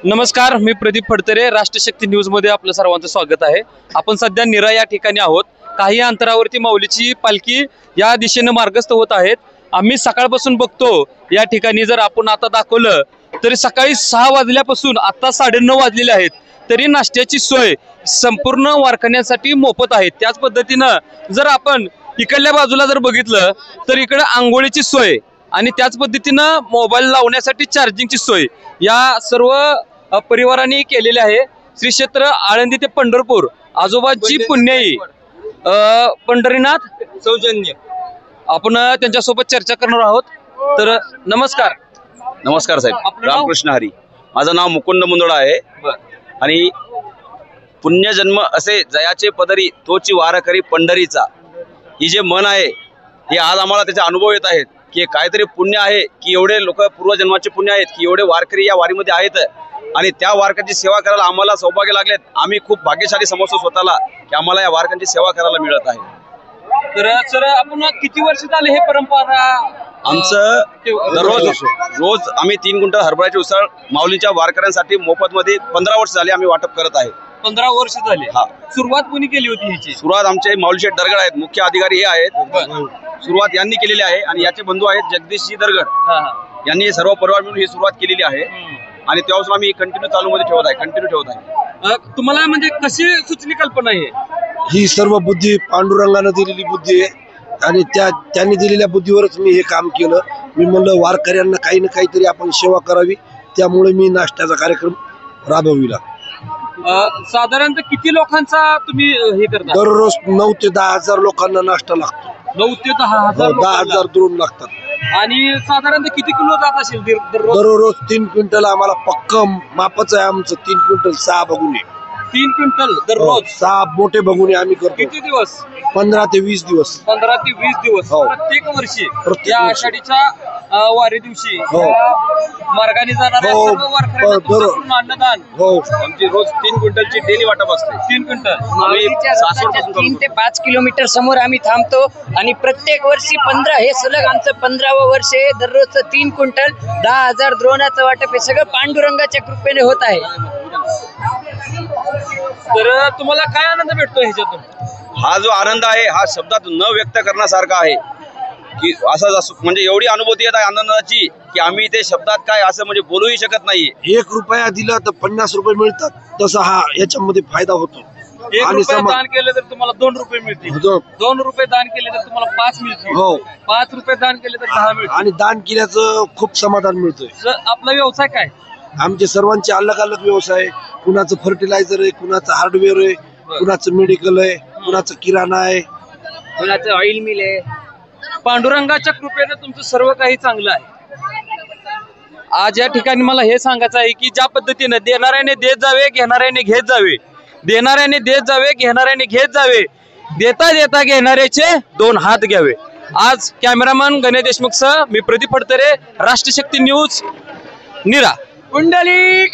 नमस्कार, मी प्रदीप फडतरे, राष्ट्रशक्ती न्यूज मध्ये आपलं सर्वांचं स्वागत आहे। आपण सध्या निरा या ठिकाणी आहोत। काही अंतरावरती माऊलीची पालखी या दिशेने मार्गस्थ होत आहेत। आम्ही सकाळपासून बघतो या ठिकाणी, जर आपण आता दाखवलं तरी सकाळी 6 वाजल्यापासून आता 9:30 वाजलेले आहेत, तरी नाश्त्याची सोय संपूर्ण वारकऱ्यांसाठी मोफत आहे। त्याच पद्धतीनं जर आपण इकडल्या बाजूला जर बघितलं तर इकडे आंघोळीची सोय आणि त्याच पद्धतीनं मोबाईल लावण्यासाठी चार्जिंगची सोय या सर्व परिवारांनी केलेली आहे। श्री क्षेत्र आळंदी ते पंढरपूर आजोबाची पुण्याई पंढरीनाथ सौजन्य, आपण त्यांच्यासोबत चर्चा करणार आहोत। तर नमस्कार। नमस्कार साहेब, रामकृष्ण हरी। माझं नाव मुकुंद मुंदडा आहे आणि पुण्यजन्म असे जयाचे पदरी तोची वारकरी पंढरीचा, ही जे मन आहे हे आज आम्हाला त्याचे अनुभव येत आहेत की काहीतरी पुण्य आहे, की एवढे लोक पूर्वजन्माचे पुण्य आहेत की एवढे वारकरी या वारीमध्ये आहेत आणि त्या वारकऱ्यांची सेवा करायला आम्हाला सौभाग्य लागलेत। आम्ही खूप भाग्यशाली समजतो स्वतःला की आम्हाला या वारकऱ्यांची सेवा करायला मिळत आहे। तर सर, आपण किती वर्ष झाले हे परंपरा आमचं रोज आम्ही 3 क्विंटल हरभऱ्याची उसळ माऊलीच्या वारकऱ्यांसाठी मोफत मध्ये 15 वर्ष झाले आम्ही वाटप करत आहे। 15 वर्ष झाले। हा, सुरुवात कोणी केली होती ह्याची? सुरुवात आमचे माऊली शेठ दरगड आहेत, मुख्य अधिकारी हे आहेत, सुरुवात यांनी केलेली आहे आणि याचे बंधू आहेत जगदीशजी दरगड, यांनी सर्व परिवार मिळून ही सुरुवात केलेली आहे आणि तेव्हापासून आम्ही कंटिन्यू चालू मध्ये ठेवत आहे। तुम्हाला म्हणजे कशी सुचली कल्पना आहे? ही सर्व बुद्धी पांडुरंगाने दिलेली बुद्धी आहे आणि त्यांनी दिलेल्या बुद्धीवरच मी हे काम केलं। मी म्हणलं वारकऱ्यांना काही ना काहीतरी आपण सेवा करावी, त्यामुळे मी नाश्त्याचा कार्यक्रम राबविला। साधारणतः किती लोकांचा तुम्ही हे करता? दररोज 9 ते 10 हजार लोकांना नाश्ता लागतो। 9 ते 10 हजार? 10 हजार दुरून लागतात। आणि साधारणतः किती किलो जात असेल दररोज? 3 क्विंटल आम्हाला पक्क मापच आहे आमचं। 3 क्विंटल 6 बगुने। 3 क्विंटल दररोज? 6 मोठे बगुने आम्ही करतो। किती दिवस? 15 ते 20 दिवस। 15 ते 20 दिवस प्रत्येक वर्षी या आषाढीच्या वारी दिवशी मार्गाने जाणाऱ्या सर्व वारकऱ्यांना अन्नदान? हो, आमची रोज 3 क्विंटलची डेली वाटप असते। 3 क्विंटल 3 ते 5 किलोमीटर समोर आम्ही थांबतो आणि प्रत्येक वर्षी 15, हे सलग आमचं 15वं वर्ष आहे। दररोजचं 3 क्विंटल 10,000 द्रोणाचं वाटप हे सगळं पांडुरंगाच्या कृपेने होत आहे। तर तुम्हाला काय आनंद भेटतो ह्याच्यातून? हा जो आनंद आहे हा शब्दात न व्यक्त करण्यासारखा आहे की असं म्हणजे एवढी अनुभूती येत आहे आनंदाची की आम्ही ते शब्दात काय असं म्हणजे बोलूही शकत नाही। 1 रुपया दिला तर 50 रुपये मिळतात, तसा हा याच्यामध्ये फायदा होतो। 1 रुपया दान केलं तर तुम्हाला 2 रुपये मिळतील। 2 रुपये दान केले तर तुम्हाला 5 मिळतील। हो, 5 रुपये दान केले तर 10 मिळतील। आणि दान केल्याचं खूप समाधान मिळतंय। आपला व्यवसाय काय? आमचे सर्वांचे अलग अलग व्यवसाय आहे। कुणाचं फर्टिलायझर आहे, कुणाचं हार्डवेअर आहे, कुणाचं मेडिकल आहे, कुणाचं किराणा आहे, कुणाचं ऑइल मिल आहे। पांडुरंगाच्या कृपेने तुमचं सर्व काही चांगलं आहे। आज या ठिकाणी मला हे सांगायचं आहे की ज्या पद्धतीने देणाऱ्याने देत जावे, घेणाऱ्याने घेत जावे, देणाऱ्याने देत जावे, घेणाऱ्याने घेत जावे, देता देता घेणाऱ्याचे 2 हात घ्यावे। आज कॅमेरामॅन गणेश देशमुख सह मी प्रदीप फडतरे, राष्ट्रशक्ती न्यूज, निरा। कुंडली